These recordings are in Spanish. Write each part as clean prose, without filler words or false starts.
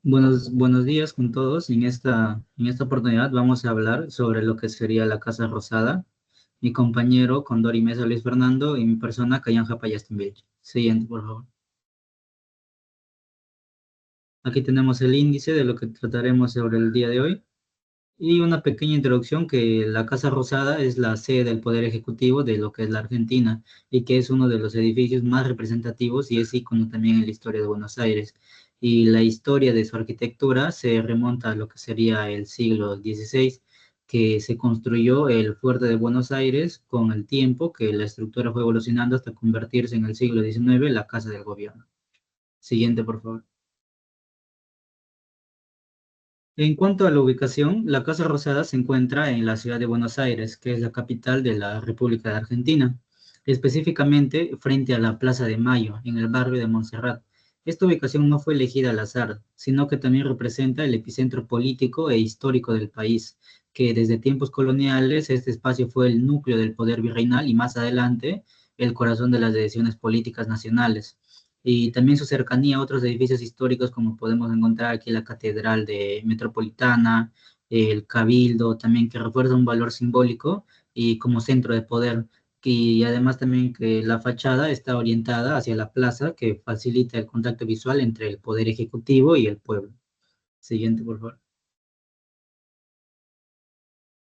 Buenos días con todos. En esta oportunidad vamos a hablar sobre lo que sería la Casa Rosada. Mi compañero Condori Mesa Luis Fernando y mi persona Kayan Japayastimbil. Siguiente, por favor. Aquí tenemos el índice de lo que trataremos sobre el día de hoy. Y una pequeña introducción que la Casa Rosada es la sede del Poder Ejecutivo de lo que es la Argentina y que es uno de los edificios más representativos y es ícono también en la historia de Buenos Aires. Y la historia de su arquitectura se remonta a lo que sería el siglo XVI, que se construyó el fuerte de Buenos Aires con el tiempo, que la estructura fue evolucionando hasta convertirse en el siglo XIX la Casa del Gobierno. Siguiente, por favor. En cuanto a la ubicación, la Casa Rosada se encuentra en la ciudad de Buenos Aires, que es la capital de la República de Argentina, específicamente frente a la Plaza de Mayo, en el barrio de Montserrat. Esta ubicación no fue elegida al azar, sino que también representa el epicentro político e histórico del país, que desde tiempos coloniales este espacio fue el núcleo del poder virreinal y más adelante el corazón de las decisiones políticas nacionales y también su cercanía a otros edificios históricos como podemos encontrar aquí la Catedral de Metropolitana, el Cabildo, también que refuerza un valor simbólico y como centro de poder. Y además también que la fachada está orientada hacia la plaza que facilita el contacto visual entre el poder ejecutivo y el pueblo. Siguiente, por favor.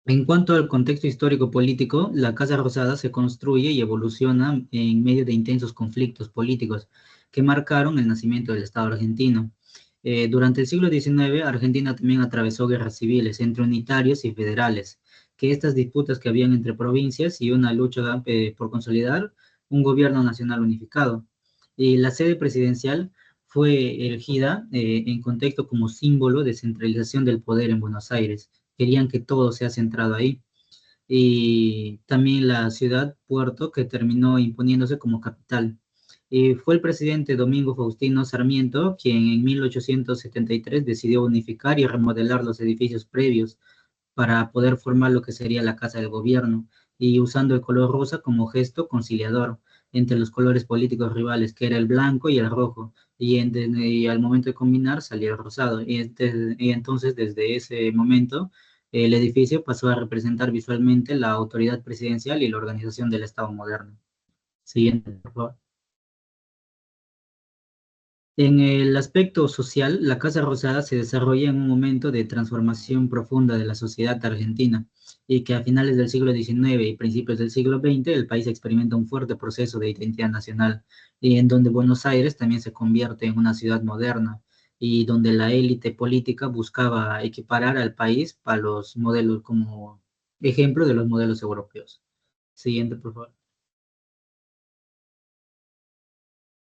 En cuanto al contexto histórico-político, la Casa Rosada se construye y evoluciona en medio de intensos conflictos políticos que marcaron el nacimiento del Estado argentino. Durante el siglo XIX, Argentina también atravesó guerras civiles entre unitarios y federales, que estas disputas que habían entre provincias y una lucha por consolidar un gobierno nacional unificado. Y la sede presidencial fue erigida en contexto como símbolo de centralización del poder en Buenos Aires. Querían que todo sea centrado ahí. Y también la ciudad Puerto, que terminó imponiéndose como capital. Y fue el presidente Domingo Faustino Sarmiento quien en 1873 decidió unificar y remodelar los edificios previos para poder formar lo que sería la Casa del Gobierno, y usando el color rosa como gesto conciliador entre los colores políticos rivales, que era el blanco y el rojo, y al momento de combinar salió el rosado, y entonces desde ese momento el edificio pasó a representar visualmente la autoridad presidencial y la organización del Estado moderno. Siguiente, por favor. En el aspecto social, la Casa Rosada se desarrolla en un momento de transformación profunda de la sociedad argentina y que a finales del siglo XIX y principios del siglo XX el país experimenta un fuerte proceso de identidad nacional y en donde Buenos Aires también se convierte en una ciudad moderna y donde la élite política buscaba equiparar al país para los modelos como ejemplo de los modelos europeos. Siguiente, por favor.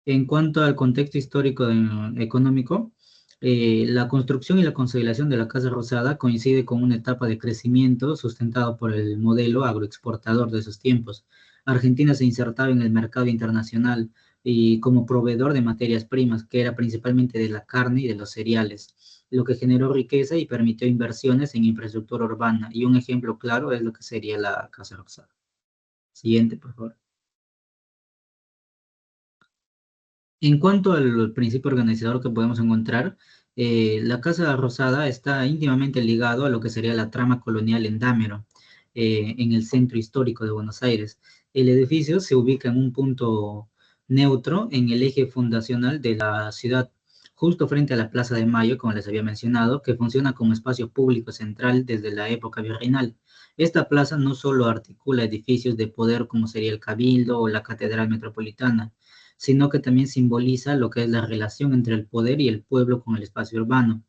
En cuanto al contexto histórico económico, la construcción y la consolidación de la Casa Rosada coincide con una etapa de crecimiento sustentado por el modelo agroexportador de esos tiempos. Argentina se insertaba en el mercado internacional y como proveedor de materias primas, que era principalmente de la carne y de los cereales, lo que generó riqueza y permitió inversiones en infraestructura urbana. Y un ejemplo claro es lo que sería la Casa Rosada. Siguiente, por favor. En cuanto al principio organizador que podemos encontrar, la Casa Rosada está íntimamente ligado a lo que sería la trama colonial en Dámero, en el centro histórico de Buenos Aires. El edificio se ubica en un punto neutro en el eje fundacional de la ciudad, justo frente a la Plaza de Mayo, como les había mencionado, que funciona como espacio público central desde la época virreinal. Esta plaza no solo articula edificios de poder como sería el Cabildo o la Catedral Metropolitana, sino que también simboliza lo que es la relación entre el poder y el pueblo con el espacio urbano.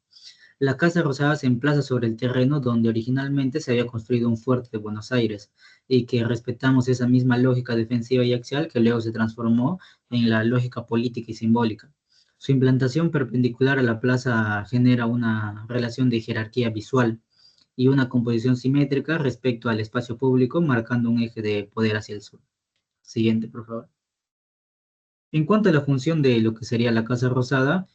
La Casa Rosada se emplaza sobre el terreno donde originalmente se había construido un fuerte de Buenos Aires y que respetamos esa misma lógica defensiva y axial que luego se transformó en la lógica política y simbólica. Su implantación perpendicular a la plaza genera una relación de jerarquía visual y una composición simétrica respecto al espacio público, marcando un eje de poder hacia el sur. Siguiente, por favor. En cuanto a la función de lo que sería la Casa Rosada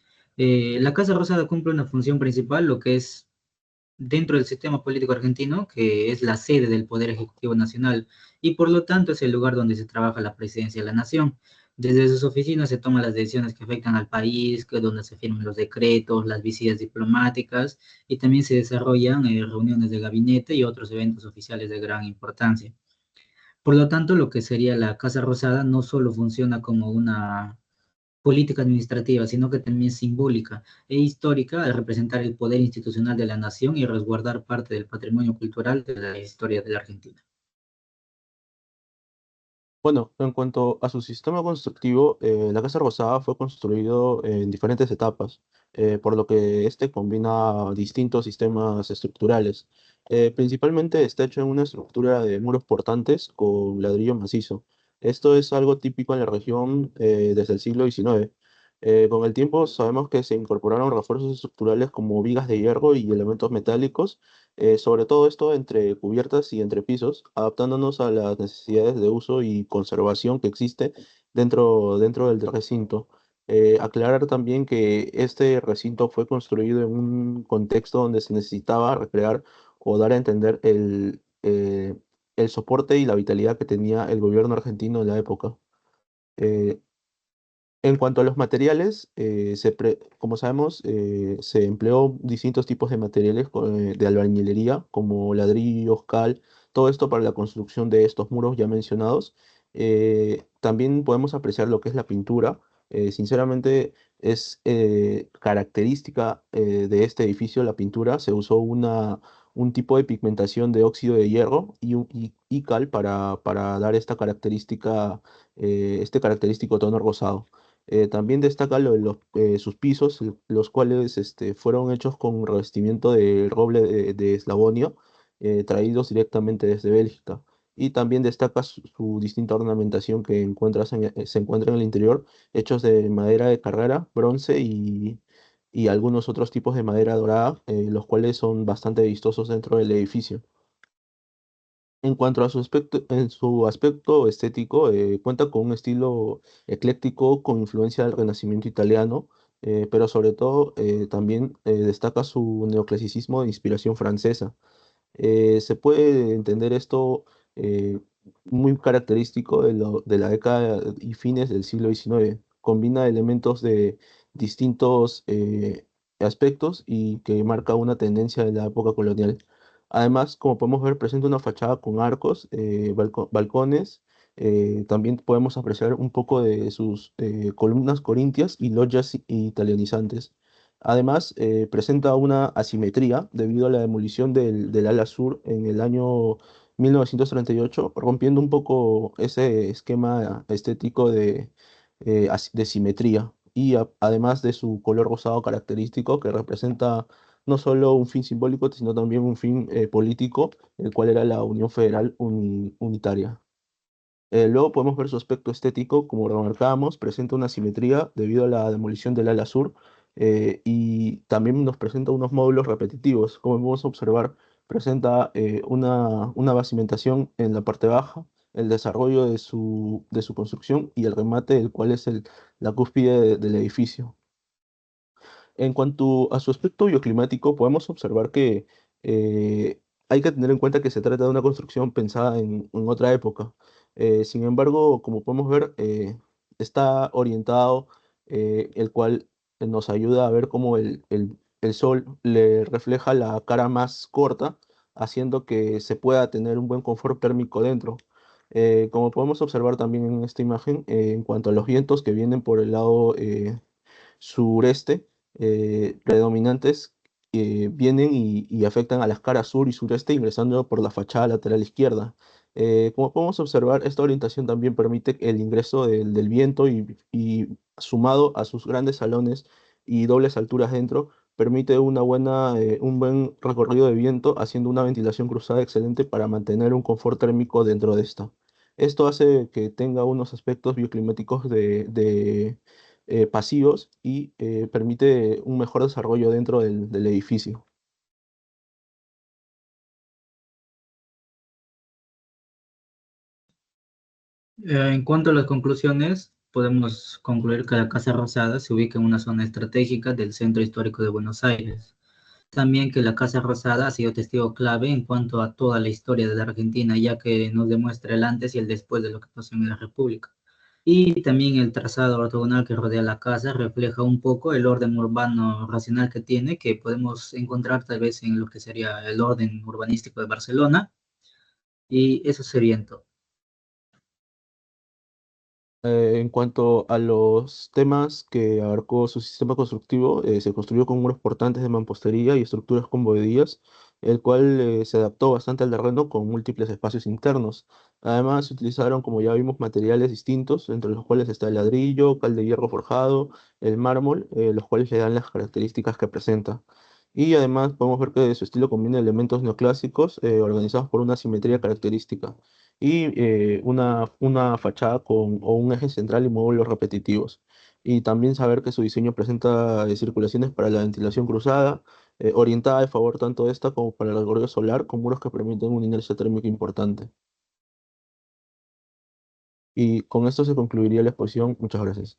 cumple una función principal, lo que es dentro del sistema político argentino, que es la sede del Poder Ejecutivo Nacional, y por lo tanto es el lugar donde se trabaja la presidencia de la nación. Desde sus oficinas se toman las decisiones que afectan al país, donde se firman los decretos, las visitas diplomáticas y también se desarrollan reuniones de gabinete y otros eventos oficiales de gran importancia. Por lo tanto, lo que sería la Casa Rosada no solo funciona como una política administrativa, sino que también es simbólica e histórica al representar el poder institucional de la nación y resguardar parte del patrimonio cultural de la historia de la Argentina. Bueno, en cuanto a su sistema constructivo, la Casa Rosada fue construido en diferentes etapas, por lo que este combina distintos sistemas estructurales. Principalmente está hecho en una estructura de muros portantes con ladrillo macizo. Esto es algo típico en la región desde el siglo XIX. Con el tiempo sabemos que se incorporaron refuerzos estructurales como vigas de hierro y elementos metálicos, sobre todo esto entre cubiertas y entre pisos, adaptándonos a las necesidades de uso y conservación que existe dentro del recinto. Aclarar también que este recinto fue construido en un contexto donde se necesitaba recrear o dar a entender el soporte y la vitalidad que tenía el gobierno argentino en la época. Eh, en cuanto a los materiales, como sabemos, se empleó distintos tipos de materiales de albañilería, como ladrillos, cal, todo esto para la construcción de estos muros ya mencionados. También podemos apreciar lo que es la pintura. Sinceramente, es característica de este edificio la pintura. Se usó un tipo de pigmentación de óxido de hierro y cal para dar esta característica, este característico tono rosado. También destaca lo de sus pisos, los cuales fueron hechos con revestimiento de roble de Eslavonia, traídos directamente desde Bélgica. Y también destaca su distinta ornamentación que se encuentra en el interior, hechos de madera de carrara, bronce y algunos otros tipos de madera dorada, los cuales son bastante vistosos dentro del edificio. En cuanto a en su aspecto estético, cuenta con un estilo ecléctico con influencia del Renacimiento italiano, pero sobre todo también destaca su neoclasicismo de inspiración francesa. Se puede entender esto eh, muy característico de la década y fines del siglo XIX. Combina elementos de distintos aspectos y que marca una tendencia de la época colonial. Además, como podemos ver, presenta una fachada con arcos, balcones. También podemos apreciar un poco de sus columnas corintias y logias italianizantes. Además, presenta una asimetría debido a la demolición del ala sur en el año 1938, rompiendo un poco ese esquema estético de simetría. Y además de su color rosado característico, que representa no solo un fin simbólico, sino también un fin político, el cual era la Unión Federal Unitaria. Luego podemos ver su aspecto estético, como remarcábamos, presenta una simetría debido a la demolición del ala sur, y también nos presenta unos módulos repetitivos. Como podemos observar, presenta una bacimentación en la parte baja, el desarrollo de su construcción y el remate, el cual es la cúspide del edificio. En cuanto a su aspecto bioclimático, podemos observar que hay que tener en cuenta que se trata de una construcción pensada en otra época. Sin embargo, como podemos ver, está orientado, el cual nos ayuda a ver cómo el sol le refleja la cara más corta, haciendo que se pueda tener un buen confort térmico dentro. Como podemos observar también en esta imagen, en cuanto a los vientos que vienen por el lado sureste, predominantes, vienen y afectan a las caras sur y sureste ingresando por la fachada lateral izquierda. Como podemos observar, esta orientación también permite el ingreso del viento y sumado a sus grandes salones y dobles alturas dentro, permite un buen recorrido de viento, haciendo una ventilación cruzada excelente para mantener un confort térmico dentro de esta. Esto hace que tenga unos aspectos bioclimáticos pasivos y permite un mejor desarrollo dentro del edificio. En cuanto a las conclusiones, podemos concluir que la Casa Rosada se ubica en una zona estratégica del centro histórico de Buenos Aires. También que la Casa Rosada ha sido testigo clave en cuanto a toda la historia de la Argentina, ya que nos demuestra el antes y el después de lo que pasó en la República. Y también el trazado ortogonal que rodea la casa refleja un poco el orden urbano racional que tiene, que podemos encontrar tal vez en lo que sería el orden urbanístico de Barcelona, y eso sería en todo. En cuanto a los temas que abarcó su sistema constructivo, se construyó con muros portantes de mampostería y estructuras con bovedillas, el cual se adaptó bastante al terreno con múltiples espacios internos. Además, se utilizaron, como ya vimos, materiales distintos, entre los cuales está el ladrillo, cal de hierro forjado, el mármol, los cuales le dan las características que presenta. Y además podemos ver que su estilo combina elementos neoclásicos organizados por una simetría característica y una fachada con o un eje central y módulos repetitivos. Y también saber que su diseño presenta circulaciones para la ventilación cruzada, orientada a favor tanto de esta como para el algoritmo solar, con muros que permiten una inercia térmica importante. Y con esto se concluiría la exposición. Muchas gracias.